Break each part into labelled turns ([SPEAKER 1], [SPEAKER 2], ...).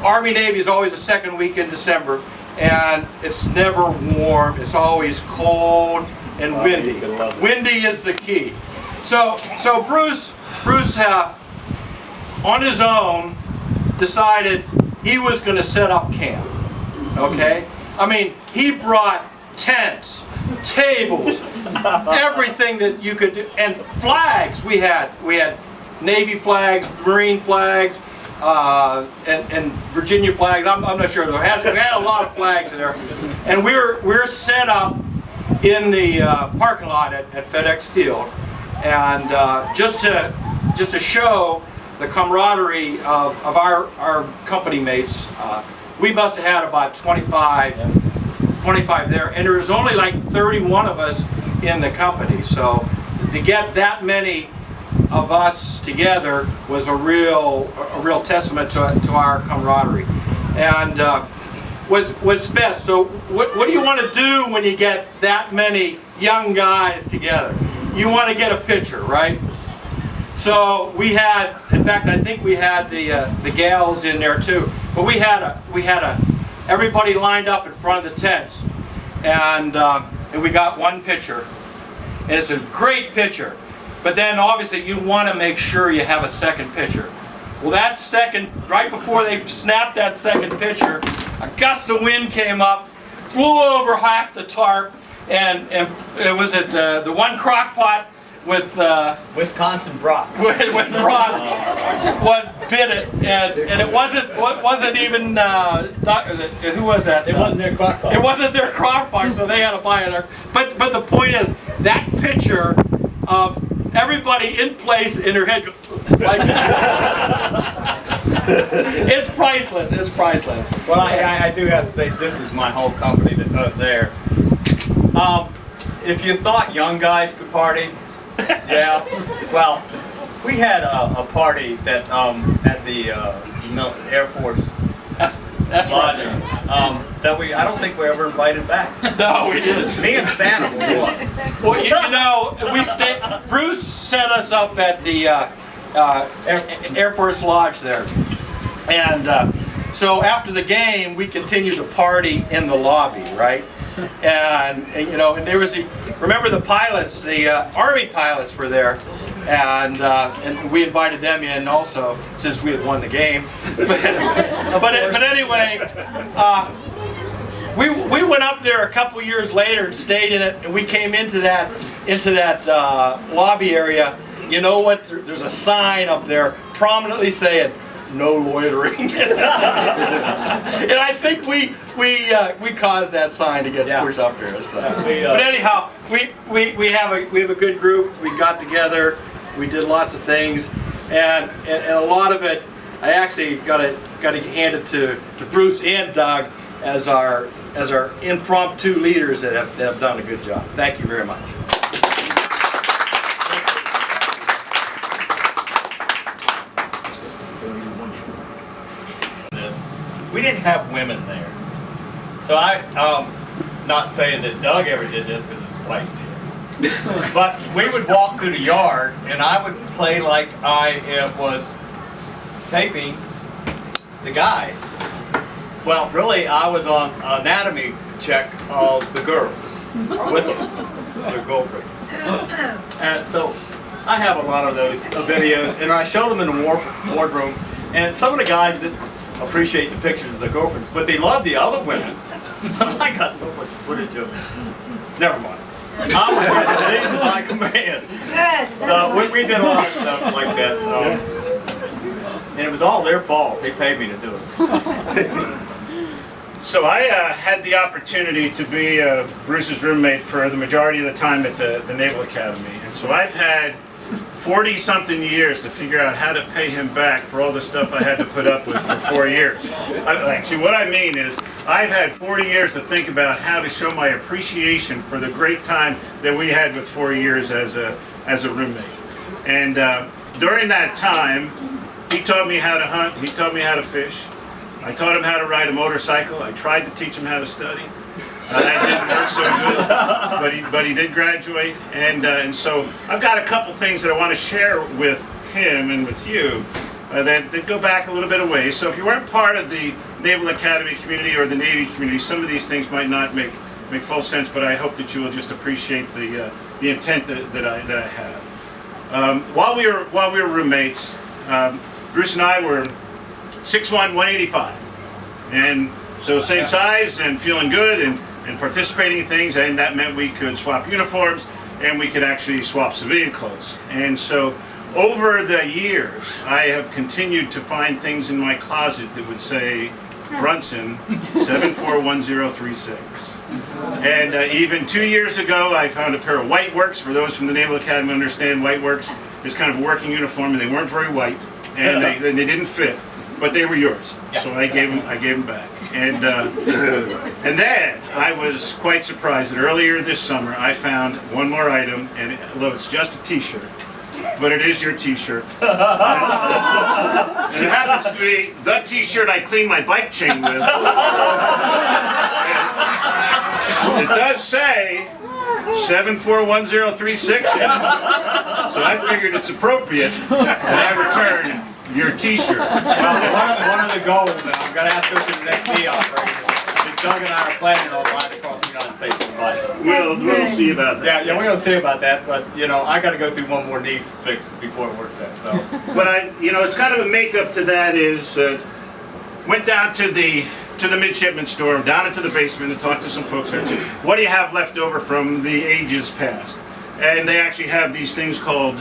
[SPEAKER 1] Army Navy is always the second week in December, and it's never warm. It's always cold and windy. Windy is the key. So Bruce on his own decided he was going to set up camp. Okay, I mean, he brought tents, tables, everything that you could do, and flags. We had Navy flags, Marine flags, and Virginia flags. I'm not sure. We had a lot of flags in there, and we're set up in the parking lot at FedEx Field, and just to show the camaraderie of our company mates. We must have had about 25 there, and there was only like 31 of us in the company. So to get that many of us together was a real testament to our camaraderie, and was best. So what do you want to do when you get that many young guys together? You want to get a picture, right? So we had, in fact, I think we had the gals in there too. But we had everybody lined up in front of the tents, and we got one picture, and it's a great picture. But then obviously you want to make sure you have a second picture. Well, that second, right before they snapped that second picture, a gust of wind came up, flew over half the tarp, and it was at the one crock pot with
[SPEAKER 2] Wisconsin Brock.
[SPEAKER 1] With Brock, what bit it, and it wasn't even who was that?
[SPEAKER 2] It wasn't their crock pot.
[SPEAKER 1] It wasn't their crock pot, so they had to buy it. But the point is, that picture of everybody in place in their head like that. It's priceless. It's priceless.
[SPEAKER 2] Well, I do have to say, this is my whole company that does there. If you thought young guys could party, yeah. Well, we had a party that at the Air Force.
[SPEAKER 1] That's
[SPEAKER 2] lodging,
[SPEAKER 1] right.
[SPEAKER 2] that I don't think we ever invited back.
[SPEAKER 1] No, we didn't.
[SPEAKER 2] Me and Santa were one.
[SPEAKER 1] Well, you know, Bruce set us up at the Air Force Lodge there, and so after the game, we continued to party in the lobby, right? And you know, and there was remember the pilots, the Army pilots were there, and we invited them in also since we had won the game. But anyway, we went up there a couple years later and stayed in it, and we came into that lobby area. You know what? There's a sign up there prominently saying, "No loitering." And I think we caused that sign to get pushed up there. So. But anyhow, we have a good group. We got together. We did lots of things, and a lot of it, I actually got to hand it to Bruce and Doug as our impromptu leaders that have done a good job. Thank you very much.
[SPEAKER 2] We didn't have women there. So not saying that Doug ever did this because his wife's here. But we would walk through the yard and I would play like I was taping the guys. Well, really I was on anatomy check of the girls with them, their girlfriends. And so I have a lot of those videos and I show them in the wardroom, and some of the guys that appreciate the pictures of the girlfriends, but they love the other women. I got so much footage of it. Never mind. I'm leading my command. So we did a lot of stuff like that. And it was all their fault. They paid me to do it.
[SPEAKER 3] So I had the opportunity to be Bruce's roommate for the majority of the time at the Naval Academy. And so I've had 40-something years to figure out how to pay him back for all the stuff I had to put up with for 4 years. See, what I mean is, I've had 40 years to think about how to show my appreciation for the great time that we had with 4 years as a roommate. And during that time, he taught me how to hunt, he taught me how to fish. I taught him how to ride a motorcycle. I tried to teach him how to study. That didn't work so good, but he did graduate, and so I've got a couple things that I want to share with him and with you that go back a little bit of ways. So if you weren't part of the Naval Academy community or the Navy community, some of these things might not make full sense, but I hope that you will just appreciate the intent that I have. While we were roommates, Bruce and I were 6'1", 185, and so same size and feeling good and participating in things, and that meant we could swap uniforms and we could actually swap civilian clothes. And so over the years, I have continued to find things in my closet that would say Brunson 741036. And even 2 years ago, I found a pair of white works. For those from the Naval Academy understand, white works is kind of a working uniform, and they weren't very white, and they didn't fit, but they were yours. So I gave them back. And then I was quite surprised that earlier this summer I found one more item, and although it's just a T-shirt, but it is your T-shirt. And it happens to be the T-shirt I clean my bike chain with. And it does say 741036 in it. So I figured it's appropriate that I return your T-shirt.
[SPEAKER 2] Well, one of the goals, and I'm going to have to go to the next D operation, is Doug and I are planning on riding across the United States with a bike.
[SPEAKER 3] We'll see about that.
[SPEAKER 2] Yeah, we're going to see about that, but, you know, I got to go through one more knee fix before it works out, so.
[SPEAKER 3] But it's kind of a makeup to that is, went down to the midshipman store, down into the basement and talked to some folks there too. What do you have left over from the ages past? And they actually have these things called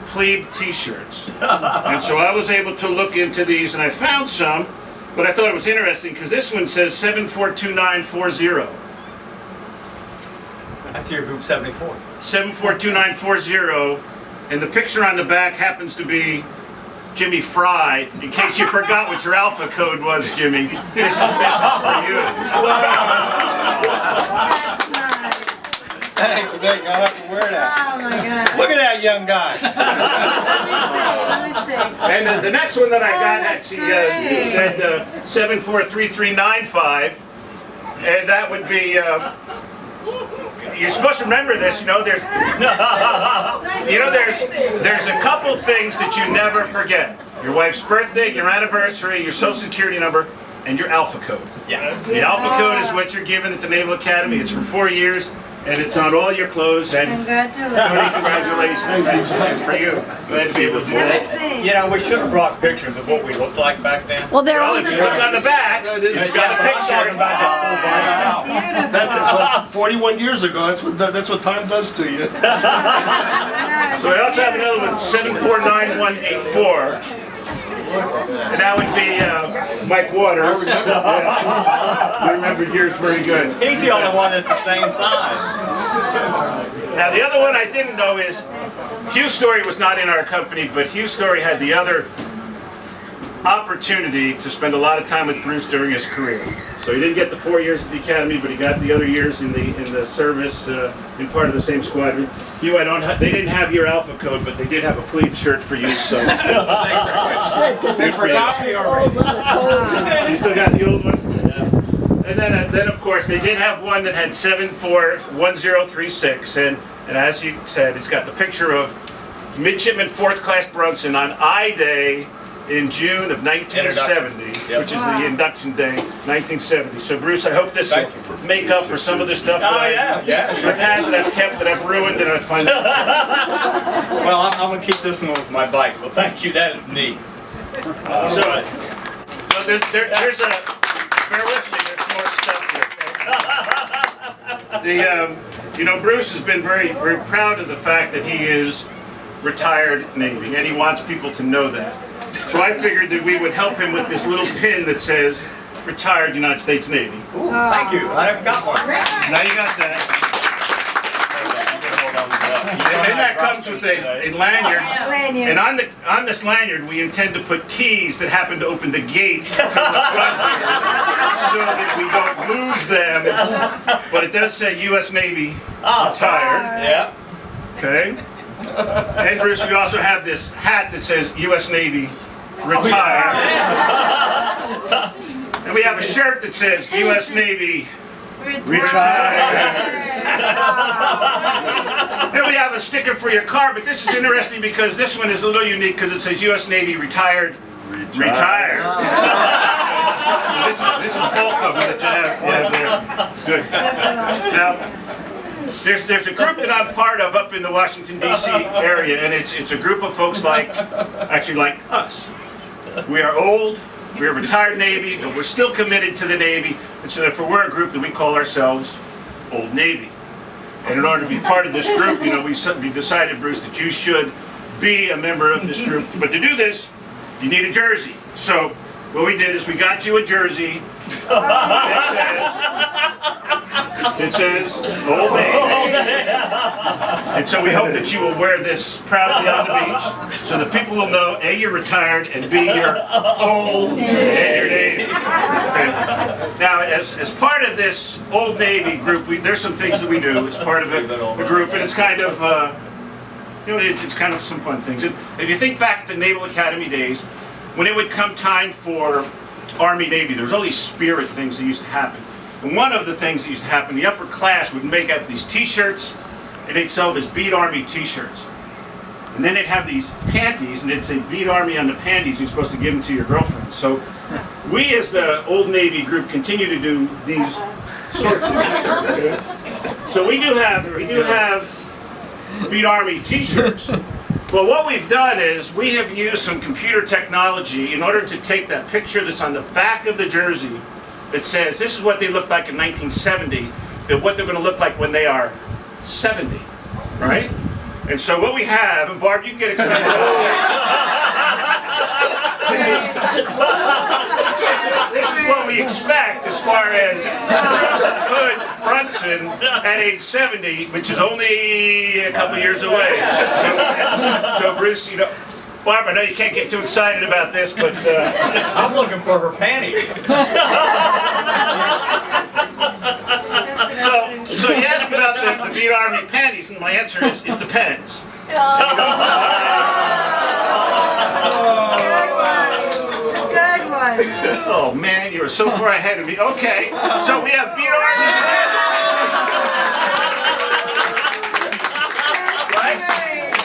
[SPEAKER 3] plebe T-shirts. And so I was able to look into these and I found some, but I thought it was interesting because this one says 742940.
[SPEAKER 2] That's your group 74.
[SPEAKER 3] 742940, and the picture on the back happens to be Jimmy Fry. In case you forgot what your alpha code was, Jimmy, this is for you.
[SPEAKER 4] Thank you, I'll have to wear that.
[SPEAKER 5] Oh my God.
[SPEAKER 4] Look at that young guy.
[SPEAKER 5] Let me see.
[SPEAKER 3] And the next one that I got
[SPEAKER 5] that's
[SPEAKER 3] said 743395, and that would be. You're supposed to remember this, there's a couple things that you never forget. Your wife's birthday, your anniversary, your social security number, and your alpha code.
[SPEAKER 2] Yeah.
[SPEAKER 3] The alpha code is what you're given at the Naval Academy. It's for 4 years, and it's on all your clothes. And congratulations. That's for you. Glad to be able to do that.
[SPEAKER 5] Let's see.
[SPEAKER 2] You know, we should have brought pictures of what we looked like back then.
[SPEAKER 6] Well, they're
[SPEAKER 3] Well,
[SPEAKER 6] on
[SPEAKER 3] if
[SPEAKER 6] the
[SPEAKER 3] you look on the back, it's got a picture.
[SPEAKER 5] Beautiful.
[SPEAKER 4] 41 years ago, that's what time does to you.
[SPEAKER 3] So I also have another one, 749184. And that would be Mike Waters. You remember yours very good.
[SPEAKER 2] He's the only one that's the same size.
[SPEAKER 3] Now the other one I didn't know is, Hugh Story was not in our company, but Hugh Story had the other opportunity to spend a lot of time with Bruce during his career. So he didn't get the 4 years at the academy, but he got the other years in the service, in part of the same squadron. Hugh, they didn't have your alpha code, but they did have a plebe shirt for you. So
[SPEAKER 4] They forgot me already.
[SPEAKER 3] you still got the old one. And then of course they did have one that had 741036, and as you said, it's got the picture of Midshipman 4th Class Brunson on I-Day in June of 1970, which is the induction day, 1970. So Bruce, I hope this will make up for some of the stuff that I've had, that I've kept, that I've ruined, and I find.
[SPEAKER 2] Well, I'm going to keep this one with my bike. Well, thank you. That is neat.
[SPEAKER 3] So there's bear with me. There's some more stuff here. Bruce has been very, very proud of the fact that he is retired Navy, and he wants people to know that. So I figured that we would help him with this little pin that says retired United States Navy.
[SPEAKER 2] Ooh, thank you. I haven't got one.
[SPEAKER 3] Now you got that. And then that comes with a lanyard. And on this lanyard, we intend to put keys that happen to open the gate from the front so that we don't lose them. But it does say U.S. Navy retired.
[SPEAKER 2] Yeah.
[SPEAKER 3] Okay. And Bruce, we also have this hat that says U.S. Navy retired. And we have a shirt that says U.S. Navy retired. And we have a sticker for your car, but this is interesting because this one is a little unique because it says U.S. Navy retired. Retired. This is both of them that you have there. Good. Now, there's a group that I'm part of up in the Washington, D.C. area, and it's a group of folks like us. We are old, we're retired Navy, but we're still committed to the Navy, and so therefore we're a group that we call ourselves Old Navy. And in order to be part of this group, we decided, Bruce, that you should be a member of this group. But to do this, you need a jersey. So what we did is we got you a jersey that says Old Navy. And so we hope that you will wear this proudly on the beach so that people will know, A, you're retired, and B, you're old and you're Navy. Okay. Now, as part of this Old Navy group, there's some things that we do as part of the group, and it's kind of, it's kind of some fun things. If you think back to the Naval Academy days, when it would come time for Army Navy, there was all these spirit things that used to happen. And one of the things that used to happen, the upper class would make up these t-shirts, and they'd sell them as Beat Army t-shirts. And then they'd have these panties, and they'd say Beat Army on the panties, you're supposed to give them to your girlfriend. So we as the Old Navy group continue to do these sorts of things. So we do have Beat Army t-shirts. Well, what we've done is we have used some computer technology in order to take that picture that's on the back of the jersey that says this is what they looked like in 1970, that what they're going to look like when they are 70, right? And so what we have, and Barb, you can get excited. This is what we expect as far as Brunson at age 70, which is only a couple years away. So Bruce, Barb, I know you can't get too excited about this, but
[SPEAKER 2] I'm looking for her panties.
[SPEAKER 3] So you asked about the Beat Army panties, and my answer is it depends.
[SPEAKER 5] Good one.
[SPEAKER 3] Oh man, you were so far ahead of me. Okay, so we have Beat Army panties, right?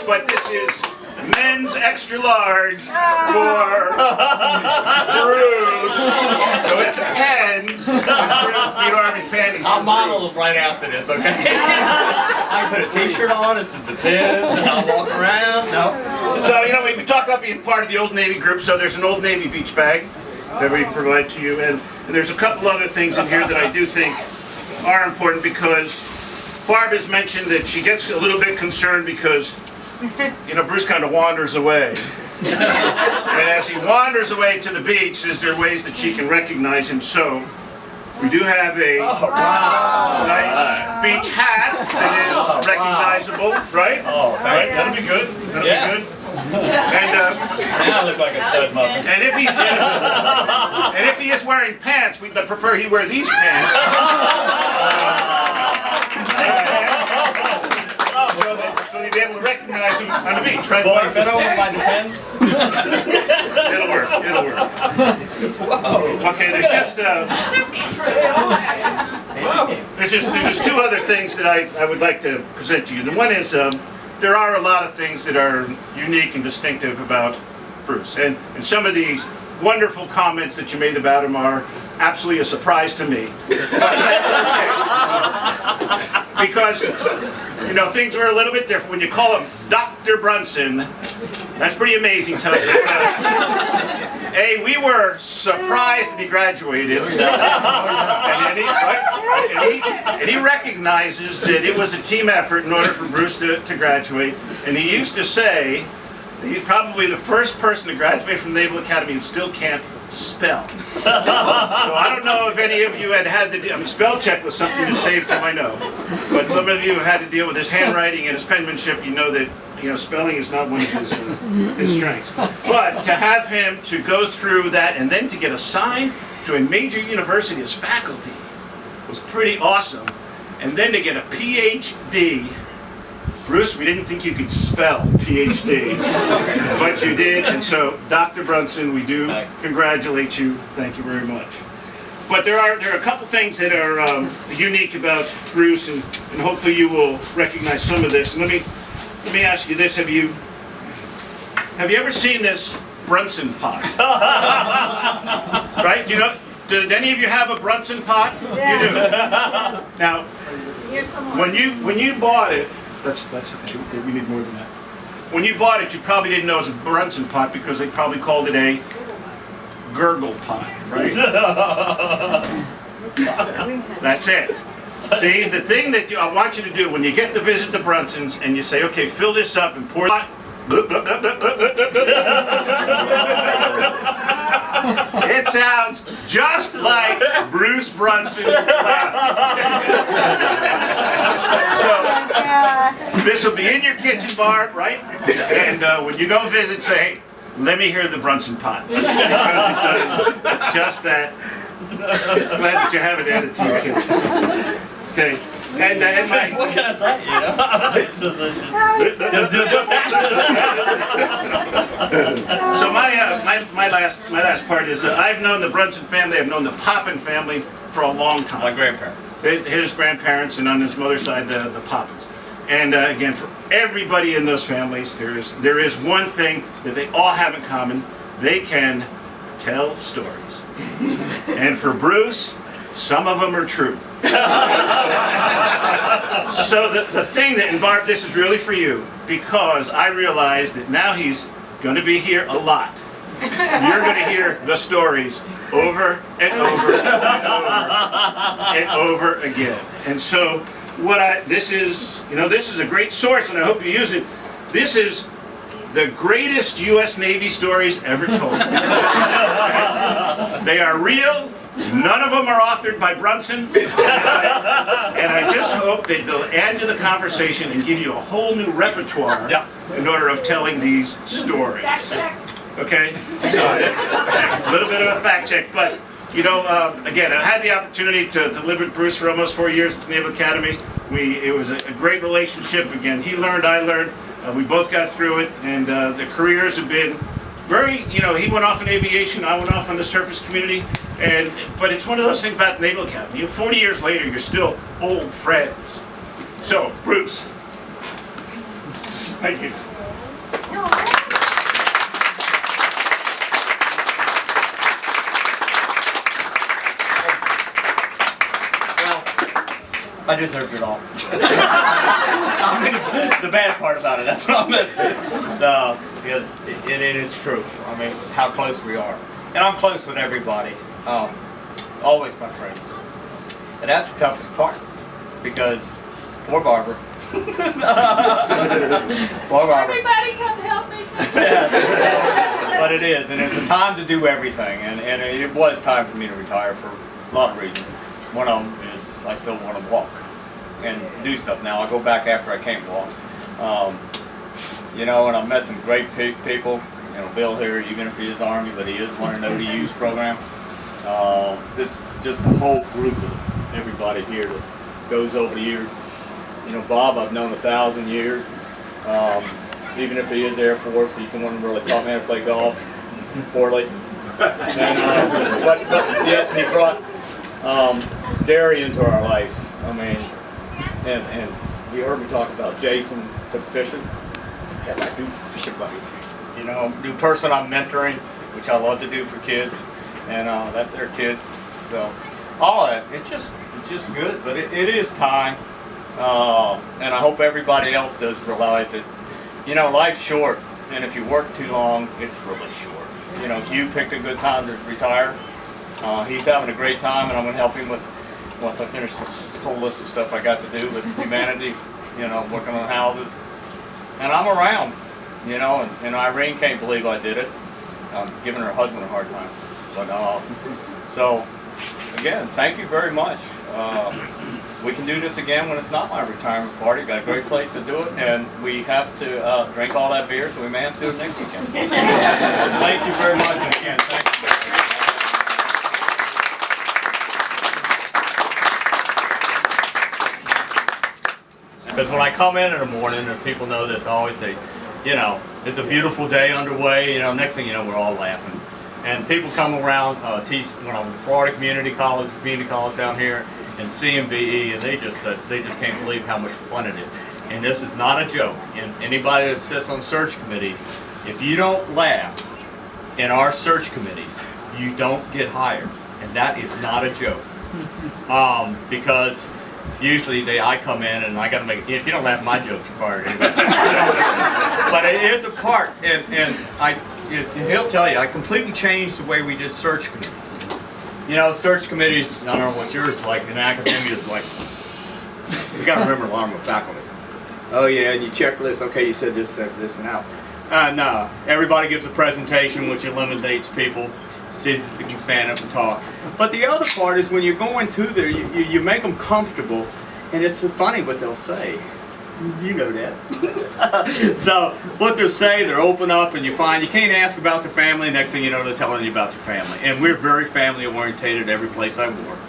[SPEAKER 3] But this is men's extra large for Bruce. So it depends. Beat Army panties.
[SPEAKER 2] I'll model them right after this, okay? I put a t-shirt on, it depends, and I'll walk around. No.
[SPEAKER 3] So, we talked about being part of the Old Navy group, so there's an Old Navy beach bag that we provide to you, and there's a couple other things in here that I do think are important because Barb has mentioned that she gets a little bit concerned because Bruce kind of wanders away. And as he wanders away to the beach, is there ways that she can recognize him? So we do have a nice beach hat that is recognizable, right?
[SPEAKER 2] Oh,
[SPEAKER 3] Right, that'll be good. That'll be good. And
[SPEAKER 2] now I look like a stud muffin.
[SPEAKER 3] and if he is wearing pants, we'd prefer he wear these pants. So you'll be able to recognize him on the beach, right?
[SPEAKER 2] Boy, if it over my depends.
[SPEAKER 3] It'll work. Okay, there's two other things that I would like to present to you. The one is there are a lot of things that are unique and distinctive about Bruce, and some of these wonderful comments that you made about him are absolutely a surprise to me. Because things were a little bit different. When you call him Dr. Brunson, that's pretty amazing to us. A, we were surprised that he graduated, and he recognizes that it was a team effort in order for Bruce to graduate. And he used to say that he's probably the first person to graduate from the Naval Academy and still can't spell. So I don't know if any of you had to spell check was something to save time, I know. But some of you have had to deal with his handwriting and his penmanship. You know that spelling is not one of his strengths. But to have him to go through that and then to get assigned to a major university as faculty was pretty awesome. And then to get a PhD. Bruce, we didn't think you could spell PhD, but you did, and so Dr. Brunson, we do congratulate you. Thank you very much. But there are a couple things that are unique about Bruce, and hopefully you will recognize some of this. And let me ask you this: Have you ever seen this Brunson pot? Right? You know, did any of you have a Brunson pot?
[SPEAKER 5] Yeah.
[SPEAKER 3] You do. Now,
[SPEAKER 5] Here's some more.
[SPEAKER 3] when you bought it, that's okay. We need more than that. When you bought it, you probably didn't know it was a Brunson pot because they probably called it a gurgle pot, right? That's it. See, the thing that I want you to do when you get to visit the Brunsons and you say, okay, fill this up and pour it. It sounds just like Bruce Brunson laughing. So, this will be in your kitchen, Barb, right? And when you go visit, say, let me hear the Brunson pot. Because it does just that. Glad that you have it added to your kitchen. Okay. And my,
[SPEAKER 2] What can I say, you know?
[SPEAKER 3] so my last part is I've known the Brunson family, I've known the Poppin family for a long time.
[SPEAKER 2] My grandparents.
[SPEAKER 3] His grandparents, and on his mother's side, the Poppins. And again, for everybody in those families, there is one thing that they all have in common: they can tell stories. And for Bruce, some of them are true. So the thing that, and Barb, this is really for you, because I realize that now he's going to be here a lot. You're going to hear the stories over and over and over and over again. And so this is a great source, and I hope you use it. This is the greatest U.S. Navy stories ever told. They are real. None of them are authored by Brunson. And I just hope that they'll add to the conversation and give you a whole new repertoire in order of telling these stories. Okay? So, a little bit of a fact check, but you know, again, I had the opportunity to live with Bruce for almost 4 years at the Naval Academy. It was a great relationship. Again, he learned, I learned. We both got through it, and the careers have been very, you know, he went off in aviation, I went off on the surface community, but it's one of those things about the Naval Academy. You know, 40 years later, you're still old friends. So, Bruce, thank you.
[SPEAKER 2] I deserved it all. I mean, the bad part about it, that's what I meant. Because it's true. I mean, how close we are. And I'm close with everybody. Always my friends. And that's the toughest part. Because poor Barbara. Poor Barbara.
[SPEAKER 5] Everybody come help me.
[SPEAKER 2] Yeah. But it is. And it's a time to do everything. And it was time for me to retire for a lot of reasons. One of them is I still want to walk and do stuff. Now I go back after I can't walk. You know, and I've met some great people. You know, Bill here, even if he is Army, but he is learning ODU's program. Just a whole group of everybody here that goes over the years. You know, Bob I've known 1,000 years. Even if he is Air Force, he's the one who really taught me how to play golf poorly. And, but yet he brought dairy into our life. I mean, and you heard me talk about Jason took fishing. Yeah, my new fishing buddy. You know, new person I'm mentoring, which I love to do for kids, and that's their kid. So all of that, it's just good. But it is time, and I hope everybody else does realize that. You know, life's short, and if you work too long, it's really short. You know, you picked a good time to retire. He's having a great time, and I'm going to help him with, once I finish this whole list of stuff I got to do with humanity, you know, working on houses. And I'm around, you know, and Irene can't believe I did it. I'm giving her husband a hard time. But, so, again, thank you very much. We can do this again when it's not my retirement party. Got a great place to do it, and we have to drink all that beer, so we may have to do it next weekend. Thank you very much, and again, thank you. Because when I come in the morning, and people know this, I always say, you know, it's a beautiful day underway. You know, next thing you know, we're all laughing. And people come around, when I was at Florida Community College down here, and CMBE, and they just can't believe how much fun it is. And this is not a joke. And anybody that sits on search committees, if you don't laugh in our search committees, you don't get hired. And that is not a joke. Because usually I come in and I got to make, if you don't laugh at my jokes, you're fired anyway. But it is a part, and he'll tell you, I completely changed the way we did search committees. You know, search committees, I don't know what yours is like, in academia is like, you got to remember a lot of them faculty. Oh yeah, and you checklist, okay, you said this, and out. No, everybody gives a presentation, which eliminates people, sees if they can stand up and talk. But the other part is when you're going to there, you make them comfortable, and it's so funny what they'll say. You know that. So what they'll say, they're open up, and you find you can't ask about their family. Next thing you know, they're telling you about their family. And we're very family orientated every place I work.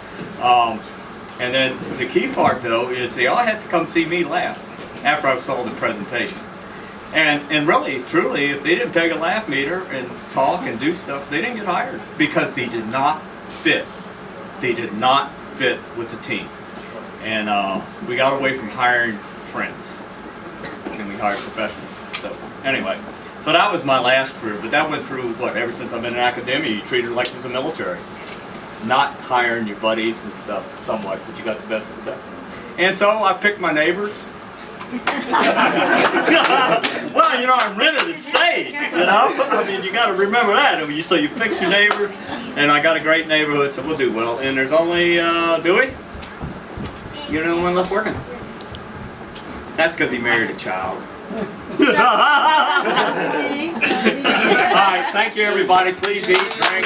[SPEAKER 2] And then the key part though is they all have to come see me last after I've sold the presentation. And really, truly, if they didn't take a laugh meter and talk and do stuff, they didn't get hired because they did not fit. They did not fit with the team. And we got away from hiring friends, and we hired professionals. So anyway, so that was my last career, but that went through, what, ever since I've been in academia, you treat it like it was a military. Not hiring your buddies and stuff somewhat, but you got the best of the best. And so I picked my neighbors. Well, you know, I rented and stayed, you know? I mean, you got to remember that. So you picked your neighbors, and I got a great neighborhood, so we'll do well. And there's only, Dewey? You're the only one left working. That's because he married a child. All right, thank you everybody. Please eat, drink.